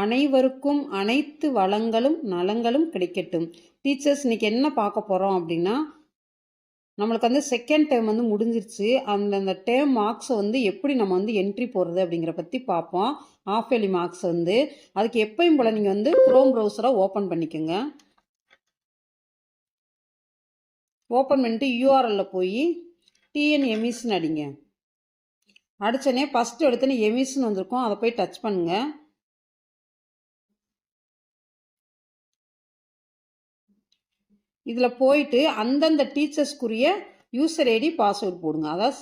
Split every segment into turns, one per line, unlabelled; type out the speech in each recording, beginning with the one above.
அனைவருக்கும் அனைத்து வளங்களும் நலங்களும் கிடைக்கட்டும். டீச்சர்ஸ் இன்னைக்கு என்ன பார்க்க போகிறோம் அப்படின்னா, நம்மளுக்கு வந்து செகண்ட் டேர்ம் வந்து முடிஞ்சிருச்சு. அந்த டேர்ம் மார்க்ஸை வந்து எப்படி நம்ம வந்து என்ட்ரி போடுறது அப்படிங்கிற பற்றி பார்ப்போம். ஆஃப் இயர்லி மார்க்ஸ் வந்து அதுக்கு எப்பயும் போல் நீங்கள் வந்து குரோம் ப்ரௌசரை ஓப்பன் பண்ணிக்கோங்க. ஓப்பன் பண்ணிட்டு யூஆர்எல்ல போய் டிஎன்எம்இஸ்ன்னு அடிங்க. அடித்தோடனே ஃபஸ்ட்டு எடுத்தோன்னே எமிஸ்ன்னு வந்திருக்கும், அதை போய் டச் பண்ணுங்கள். இதில் போயிட்டு அந்தந்த டீச்சர்ஸ்க்குரிய யூசர் ஐடி பாஸ்வேர்டு போடுங்க. அதாவது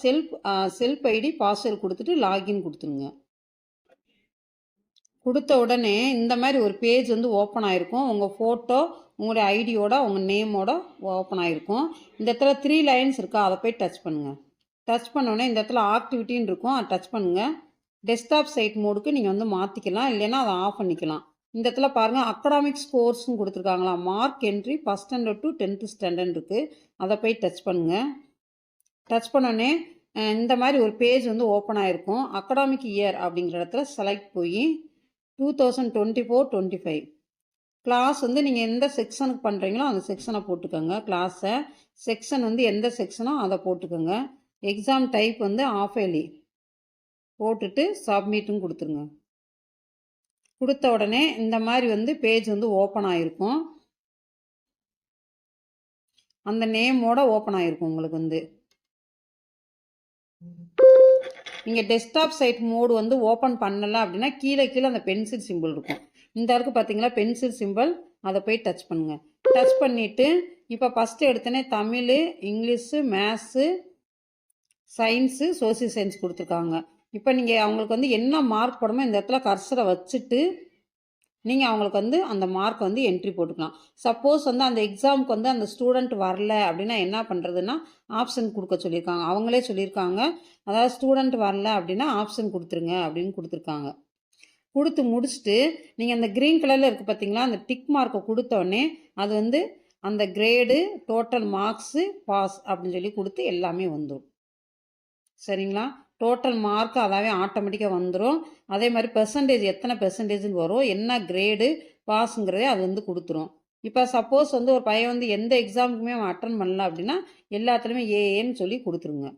செல்ஃப் ஐடி பாஸ்வேர்டு கொடுத்துட்டு லாகின் கொடுத்துருங்க. கொடுத்த உடனே இந்த மாதிரி ஒரு பேஜ் வந்து ஓப்பன் ஆகிருக்கும். உங்கள் ஃபோட்டோ உங்களுடைய ஐடியோட உங்கள் நேமோட ஓப்பன் ஆகிருக்கும். இந்த இடத்துல 3 லைன்ஸ் இருக்கா, அதை போய் டச் பண்ணுங்கள். டச் பண்ணோடனே இந்த இடத்துல ஆக்டிவிட்டின்னு இருக்கும், அதை டச் பண்ணுங்கள். டெஸ்க்டாப் சைட் மோடுக்கு நீங்கள் வந்து மாற்றிக்கலாம், இல்லைன்னா அதை ஆஃப் பண்ணிக்கலாம். இந்த இடத்துல பாருங்கள் அகடாமிக் ஸ்கோர்ஸ்னு கொடுத்துருக்காங்களா, mark entry first standard to 10th standard இருக்குது, அதை போய் டச் பண்ணுங்கள். டச் பண்ணோடனே இந்த மாதிரி ஒரு பேஜ் வந்து ஓப்பன் ஆகிருக்கும். அகடாமிக் இயர் அப்படிங்கிற இடத்துல செலக்ட் போய் 2024-25 கிளாஸ் வந்து நீங்கள் எந்த செக்ஷனுக்கு பண்ணுறீங்களோ அந்த செக்ஷனை போட்டுக்கோங்க. கிளாஸை செக்ஷன் வந்து எந்த செக்ஷனோ அதை போட்டுக்கோங்க. எக்ஸாம் டைப் வந்து ஆஃப் இயர்லி போட்டுட்டு சப்மிட்டும் கொடுத்துருங்க. கொடுத்த உடனே இந்த மாதிரி வந்து பேஜ் வந்து ஓப்பன் ஆகிருக்கும். அந்த நேமோட ஓப்பன் ஆகிருக்கும். உங்களுக்கு வந்து நீங்கள் டெஸ்க்டாப் சைட் மோடு வந்து ஓப்பன் பண்ணலை அப்படின்னா கீழே அந்த பென்சில் சிம்பிள் இருக்கும். இந்த இருக்குது பார்த்தீங்களா பென்சில் சிம்பிள், அதை போய் டச் பண்ணுங்கள். டச் பண்ணிவிட்டு இப்போ ஃபஸ்ட்டு எடுத்தோன்னே Tamil, English, maths, science, social science கொடுத்துருக்காங்க. இப்போ நீங்கள் அவங்களுக்கு வந்து என்ன மார்க் போடணுமோ இந்த இடத்துல கர்சரை வச்சுட்டு நீங்கள் அவங்களுக்கு வந்து அந்த மார்க் வந்து என்ட்ரி போட்டுக்கலாம். சப்போஸ் வந்து அந்த எக்ஸாமுக்கு வந்து அந்த ஸ்டூடெண்ட் வரல அப்படின்னா என்ன பண்ணுறதுன்னா ஆப்ஷன் கொடுக்க சொல்லியிருக்காங்க. அவங்களே சொல்லியிருக்காங்க, அதாவது ஸ்டூடெண்ட் வரல அப்படின்னா ஆப்ஷன் கொடுத்துருங்க அப்படின்னு கொடுத்துருக்காங்க. கொடுத்து முடிச்சுட்டு நீங்கள் அந்த க்ரீன் கலரில் இருக்குது பார்த்தீங்களா, அந்த டிக் மார்க்கை கொடுத்தோடனே அது வந்து அந்த கிரேடு, டோட்டல் மார்க்ஸு, பாஸ் அப்படின்னு சொல்லி கொடுத்து எல்லாமே வந்துடும். சரிங்களா? டோட்டல் மார்க் அதாவே ஆட்டோமேட்டிக்காக வந்துடும். அதே மாதிரி பெர்சன்டேஜ் எத்தனை பெர்சன்டேஜ்னு வரும், என்ன கிரேடு பாஸுங்கிறதே அது வந்து கொடுத்துரும். இப்போ சப்போஸ் வந்து ஒரு பையன் வந்து எந்த எக்ஸாமுக்குமே அவன் அட்டன் பண்ணல அப்படின்னா எல்லாத்துலேயுமே ஏன்னு சொல்லி கொடுத்துருங்க.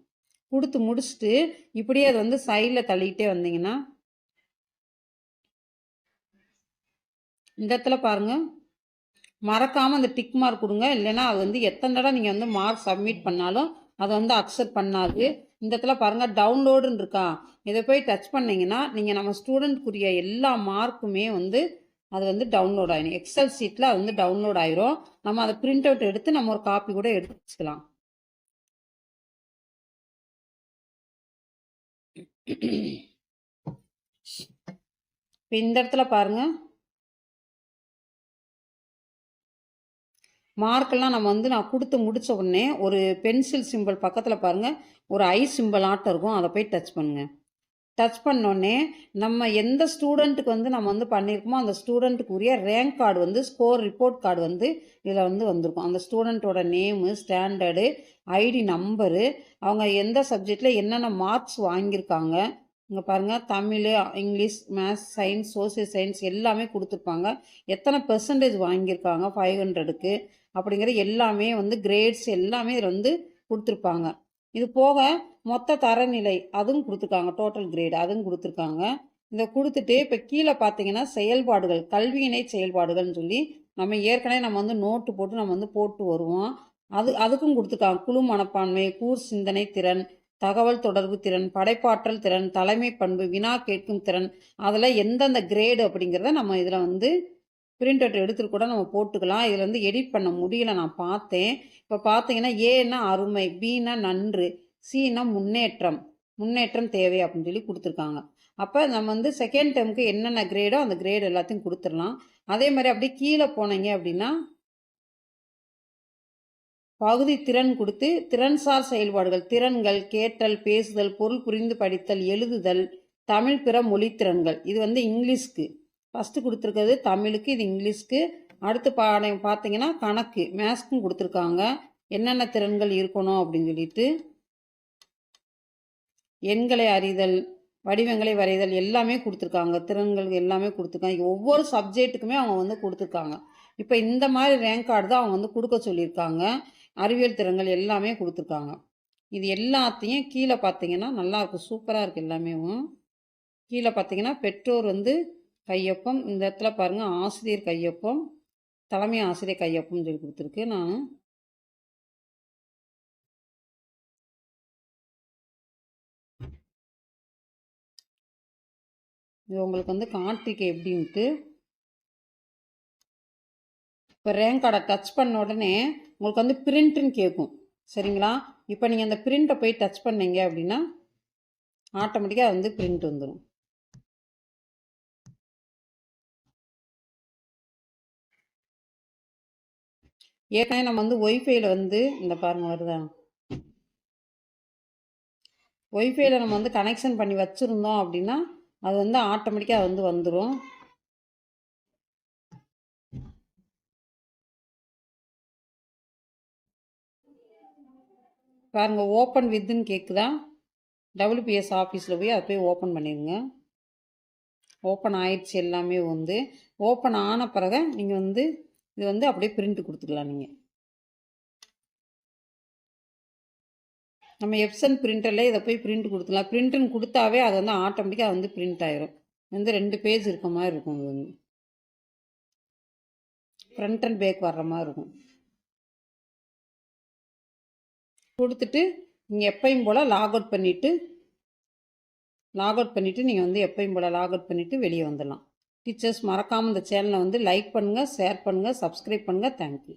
கொடுத்து முடிச்சுட்டு இப்படியே அது வந்து சைடில் தள்ளிக்கிட்டே வந்தீங்கன்னா இந்த இடத்துல பாருங்கள் மறக்காமல் அந்த டிக் மார்க் கொடுங்க. இல்லைன்னா அது வந்து எத்தனை தடவை நீங்கள் வந்து மார்க் சப்மிட் பண்ணாலும் அதை வந்து அக்செப்ட் பண்ணாது. இந்த இடத்துல பாருங்கள் டவுன்லோடுன்னு இருக்கா, இதை போய் டச் பண்ணிங்கன்னா நீங்கள் நம்ம ஸ்டூடெண்ட்க்குரிய எல்லா மார்க்குமே வந்து அது வந்து டவுன்லோட் ஆகிடும். எக்ஸல் சீட்டில் அது வந்து டவுன்லோட் ஆயிரும். நம்ம அதை பிரிண்ட் அவுட் எடுத்து நம்ம ஒரு காப்பி கூட எடுத்து வச்சுக்கலாம். இப்போ இந்த இடத்துல பாருங்கள் மார்க்கெல்லாம் நம்ம வந்து நான் கொடுத்து முடித்த உடனே ஒரு பென்சில் சிம்பிள் பக்கத்தில் பாருங்கள் ஒரு ஐ சிம்பிள் ஆட்டம் இருக்கும், அதை போய் டச் பண்ணுங்கள். டச் பண்ணோடனே நம்ம எந்த ஸ்டூடெண்ட்டுக்கு வந்து நம்ம வந்து பண்ணியிருக்கோமோ அந்த ஸ்டூடெண்ட்டுக்குரிய ரேங்க் கார்டு வந்து ஸ்கோர் ரிப்போர்ட் கார்டு வந்து இதில் வந்து வந்திருக்கும். அந்த ஸ்டூடெண்ட்டோட நேமு, ஸ்டாண்டர்டு, ஐடி நம்பரு, அவங்க எந்த சப்ஜெக்டில் என்னென்ன மார்க்ஸ் வாங்கியிருக்காங்க, இங்கே பாருங்கள் Tamil, English, maths, science, social science எல்லாமே கொடுத்துருப்பாங்க. எத்தனை பெர்சன்டேஜ் வாங்கியிருக்காங்க 500க்கு அப்படிங்கிற எல்லாமே வந்து கிரேட்ஸ் எல்லாமே இதில் வந்து கொடுத்துருப்பாங்க. இது போக மொத்த தரநிலை அதுவும் கொடுத்துருக்காங்க, டோட்டல் கிரேடு அதுவும் கொடுத்துருக்காங்க. இதை கொடுத்துட்டு இப்போ கீழே பார்த்தீங்கன்னா செயல்பாடுகள், கல்வியினை செயல்பாடுகள்னு சொல்லி நம்ம ஏற்கனவே நம்ம வந்து நோட்டு போட்டு நம்ம வந்து போட்டு வருவோம். அதுக்கும் கொடுத்துருக்காங்க. குழு மனப்பான்மை, கூர் சிந்தனை திறன், தகவல் தொடர்பு திறன், படைப்பாற்றல் திறன், தலைமை பண்பு, வினா கேட்கும் திறன், அதில் எந்தெந்த கிரேடு அப்படிங்கிறத நம்ம இதில் வந்து பிரிண்ட் அவுட் எடுத்துட்டு கூட நம்ம போட்டுக்கலாம். இதில் வந்து எடிட் பண்ண முடியல, நான் பார்த்தேன். இப்போ பார்த்தீங்கன்னா ஏன்னா அருமை, பின்னா நன்று, சின்னா முன்னேற்றம் தேவை அப்படின்னு சொல்லி கொடுத்துருக்காங்க. அப்போ நம்ம வந்து செகண்ட் டேர்முக்கு என்னென்ன கிரேடோ அந்த கிரேடு எல்லாத்தையும் கொடுத்துடலாம். அதே மாதிரி அப்படியே கீழே போனீங்க அப்படின்னா பகுதி திறன் கொடுத்து திறன்சார் செயல்பாடுகள், திறன்கள், கேட்டல், பேசுதல், பொருள் புரிந்து படித்தல், எழுதுதல், தமிழ் பிற மொழித்திறன்கள், இது வந்து இங்கிலீஷ்க்கு ஃபஸ்ட்டு கொடுத்துருக்கிறது, தமிழுக்கு, இது இங்கிலீஷ்க்கு. அடுத்து பார்த்தீங்கன்னா கணக்கு, மேத்ஸ்க்கும் கொடுத்துருக்காங்க என்னென்ன திறன்கள் இருக்கணும் அப்படின்னு சொல்லிட்டு. எண்களை அறிதல், வடிவங்களை வரைதல் எல்லாமே கொடுத்துருக்காங்க. திறன்கள் எல்லாமே கொடுத்துருக்காங்க. ஒவ்வொரு சப்ஜெக்ட்டுக்குமே அவங்க வந்து கொடுத்துருக்காங்க. இப்போ இந்த மாதிரி ரேங்க் கார்டு தான் அவங்க வந்து கொடுக்க சொல்லியிருக்காங்க. அறிவியல் திறன்கள் எல்லாமே கொடுத்துருக்காங்க. இது எல்லாத்தையும் கீழே பார்த்தீங்கன்னா நல்லாயிருக்கும், சூப்பராக இருக்குது எல்லாமே. கீழே பார்த்தீங்கன்னா பெற்றோர் வந்து கையொப்பம், இந்த இடத்துல பாருங்கள் ஆசிரியர் கையொப்பம், தலைமை ஆசிரியர் கையொப்பம்னு சொல்லி கொடுத்துருக்கு. நான் இது உங்களுக்கு வந்து காட்டிருக்கேன் எப்படின்ட்டு. இப்போ ரேங்க் கார்டை டச் பண்ண உடனே உங்களுக்கு வந்து பிரிண்ட்டுன்னு கேட்கும், சரிங்களா? இப்போ நீங்கள் அந்த பிரிண்ட்டை போய் டச் பண்ணீங்க அப்படின்னா ஆட்டோமேட்டிக்காக வந்து பிரிண்ட் வந்துடும். ஏற்கனவே நம்ம வந்து ஒய்ஃபைல வந்து இந்த பாருங்கள் வருதா, ஒய்ஃபைல நம்ம வந்து கனெக்ஷன் பண்ணி வச்சுருந்தோம் அப்படின்னா அது வந்து ஆட்டோமேட்டிக்காக வந்து வந்துடும். பாருங்கள் ஓப்பன் வித்துன்னு கேட்குதா, WPS ஆஃபீஸில் போய் அதை போய் ஓப்பன் பண்ணிடுங்க. ஓப்பன் ஆயிடுச்சு எல்லாமே. வந்து ஓப்பன் ஆன பிறகு நீங்கள் வந்து இது வந்து அப்படியே பிரிண்ட் கொடுத்துக்கலாம். நீங்கள் நம்ம எப்சன் பிரிண்டரில் இதை போய் பிரிண்ட் கொடுத்துக்கலாம். பிரிண்ட்டுன்னு கொடுத்தாவே அது வந்து ஆட்டோமேட்டிக்காக வந்து பிரிண்ட் ஆயிரும். வந்து 2 பேஜ் இருக்க மாதிரி இருக்கும். இது வந்து ஃப்ரண்ட் அண்ட் பேக் வர்ற மாதிரி இருக்கும். கொடுத்துட்டு நீங்கள் எப்பயும் போல் லாக் அவுட் பண்ணிவிட்டு நீங்கள் வந்து எப்பயும் போல் லாக் அவுட் பண்ணிவிட்டு வெளியே வந்துடலாம். டீச்சர்ஸ் மறக்காமல் இந்த சேனலை வந்து லைக் பண்ணுங்கள், ஷேர் பண்ணுங்கள், சப்ஸ்கிரைப் பண்ணுங்கள். தேங்க்யூ.